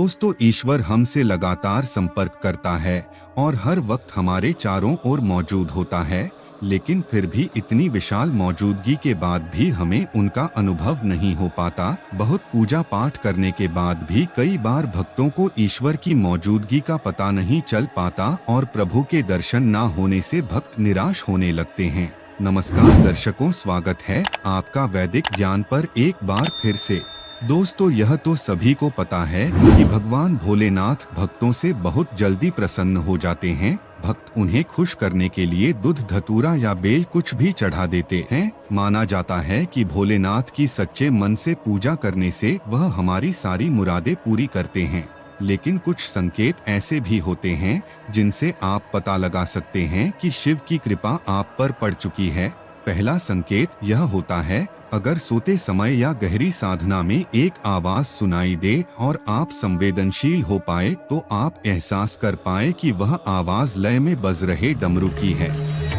दोस्तों, ईश्वर हमसे लगातार संपर्क करता है और हर वक्त हमारे चारों ओर मौजूद होता है, लेकिन फिर भी इतनी विशाल मौजूदगी के बाद भी हमें उनका अनुभव नहीं हो पाता। बहुत पूजा पाठ करने के बाद भी कई बार भक्तों को ईश्वर की मौजूदगी का पता नहीं चल पाता और प्रभु के दर्शन न होने से भक्त निराश होने लगते हैं। नमस्कार दर्शकों, स्वागत है आपका वैदिक ज्ञान पर एक बार फिर से। दोस्तों, यह तो सभी को पता है कि भगवान भोलेनाथ भक्तों से बहुत जल्दी प्रसन्न हो जाते हैं। भक्त उन्हें खुश करने के लिए दूध, धतूरा या बेल कुछ भी चढ़ा देते हैं। माना जाता है कि भोलेनाथ की सच्चे मन से पूजा करने से वह हमारी सारी मुरादें पूरी करते हैं। लेकिन कुछ संकेत ऐसे भी होते हैं जिनसे आप पता लगा सकते हैं कि शिव की कृपा आप पर पड़ चुकी है। पहला संकेत यह होता है, अगर सोते समय या गहरी साधना में एक आवाज सुनाई दे और आप संवेदनशील हो पाए तो आप एहसास कर पाए कि वह आवाज लय में बज रहे डमरू की है।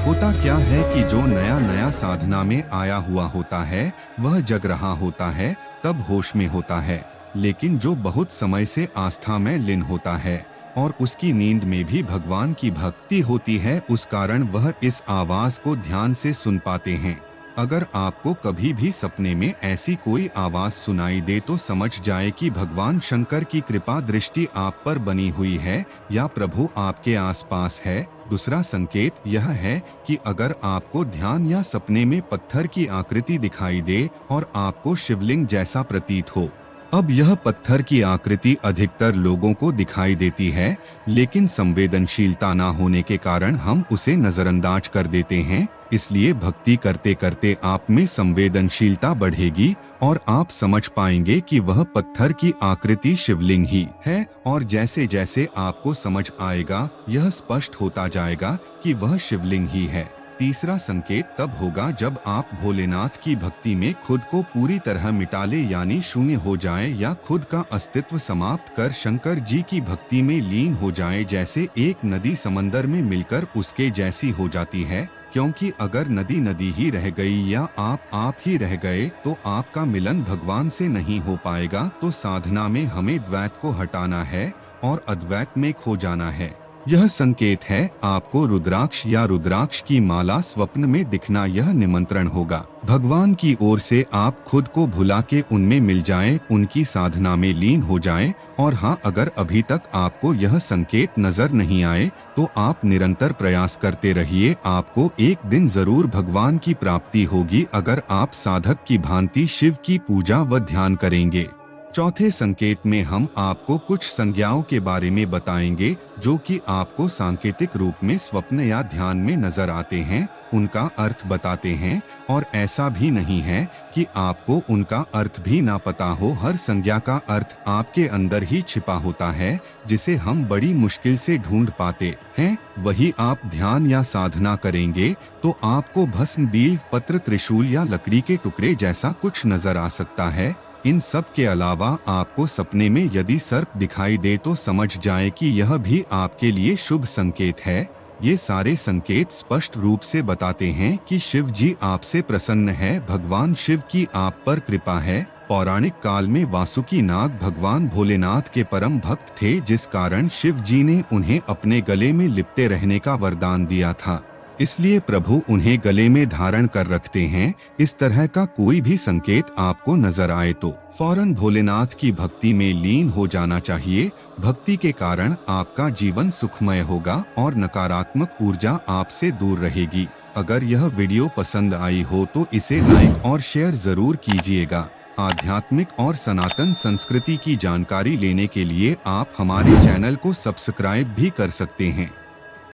होता क्या है कि जो नया नया साधना में आया हुआ होता है वह जग रहा होता है, तब होश में होता है। लेकिन जो बहुत समय से आस्था में लीन होता है और उसकी नींद में भी भगवान की भक्ति होती है, उस कारण वह इस आवाज को ध्यान से सुन पाते हैं। अगर आपको कभी भी सपने में ऐसी कोई आवाज सुनाई दे तो समझ जाए कि भगवान शंकर की कृपा दृष्टि आप पर बनी हुई है या प्रभु आपके आसपास है। दूसरा संकेत यह है कि अगर आपको ध्यान या सपने में पत्थर की आकृति दिखाई दे और आपको शिवलिंग जैसा प्रतीत हो। अब यह पत्थर की आकृति अधिकतर लोगों को दिखाई देती है, लेकिन संवेदनशीलता न होने के कारण हम उसे नजरअंदाज कर देते हैं। इसलिए भक्ति करते करते आप में संवेदनशीलता बढ़ेगी और आप समझ पाएंगे कि वह पत्थर की आकृति शिवलिंग ही है। और जैसे जैसे आपको समझ आएगा, यह स्पष्ट होता जाएगा कि वह शिवलिंग ही है। तीसरा संकेत तब होगा जब आप भोलेनाथ की भक्ति में खुद को पूरी तरह मिटा ले, यानी शून्य हो जाए या खुद का अस्तित्व समाप्त कर शंकर जी की भक्ति में लीन हो जाए। जैसे एक नदी समंदर में मिलकर उसके जैसी हो जाती है, क्योंकि अगर नदी नदी ही रह गई या आप ही रह गए तो आपका मिलन भगवान से नहीं हो पाएगा। तो साधना में हमें द्वैत को हटाना है और अद्वैत में खो जाना है। यह संकेत है आपको रुद्राक्ष या रुद्राक्ष की माला स्वप्न में दिखना, यह निमंत्रण होगा भगवान की ओर से आप खुद को भुला के उनमें मिल जाएं, उनकी साधना में लीन हो जाएं। और हाँ, अगर अभी तक आपको यह संकेत नजर नहीं आए तो आप निरंतर प्रयास करते रहिए, आपको एक दिन जरूर भगवान की प्राप्ति होगी अगर आप साधक की भांति शिव की पूजा व ध्यान करेंगे। चौथे संकेत में हम आपको कुछ संज्ञाओं के बारे में बताएंगे जो कि आपको सांकेतिक रूप में स्वप्न या ध्यान में नजर आते हैं। उनका अर्थ बताते हैं और ऐसा भी नहीं है कि आपको उनका अर्थ भी ना पता हो। हर संज्ञा का अर्थ आपके अंदर ही छिपा होता है, जिसे हम बड़ी मुश्किल से ढूंढ पाते हैं। वही आप ध्यान या साधना करेंगे तो आपको भस्म, बील पत्र, त्रिशूल या लकड़ी के टुकड़े जैसा कुछ नजर आ सकता है। इन सब के अलावा आपको सपने में यदि सर्प दिखाई दे तो समझ जाए कि यह भी आपके लिए शुभ संकेत है। ये सारे संकेत स्पष्ट रूप से बताते हैं कि शिव जी आपसे प्रसन्न है, भगवान शिव की आप पर कृपा है। पौराणिक काल में वासुकी नाग भगवान भोलेनाथ के परम भक्त थे, जिस कारण शिव जी ने उन्हें अपने गले में लिपटे रहने का वरदान दिया था। इसलिए प्रभु उन्हें गले में धारण कर रखते हैं। इस तरह का कोई भी संकेत आपको नजर आए तो फौरन भोलेनाथ की भक्ति में लीन हो जाना चाहिए। भक्ति के कारण आपका जीवन सुखमय होगा और नकारात्मक ऊर्जा आपसे दूर रहेगी। अगर यह वीडियो पसंद आई हो तो इसे लाइक और शेयर जरूर कीजिएगा। आध्यात्मिक और सनातन संस्कृति की जानकारी लेने के लिए आप हमारे चैनल को सब्सक्राइब भी कर सकते हैं।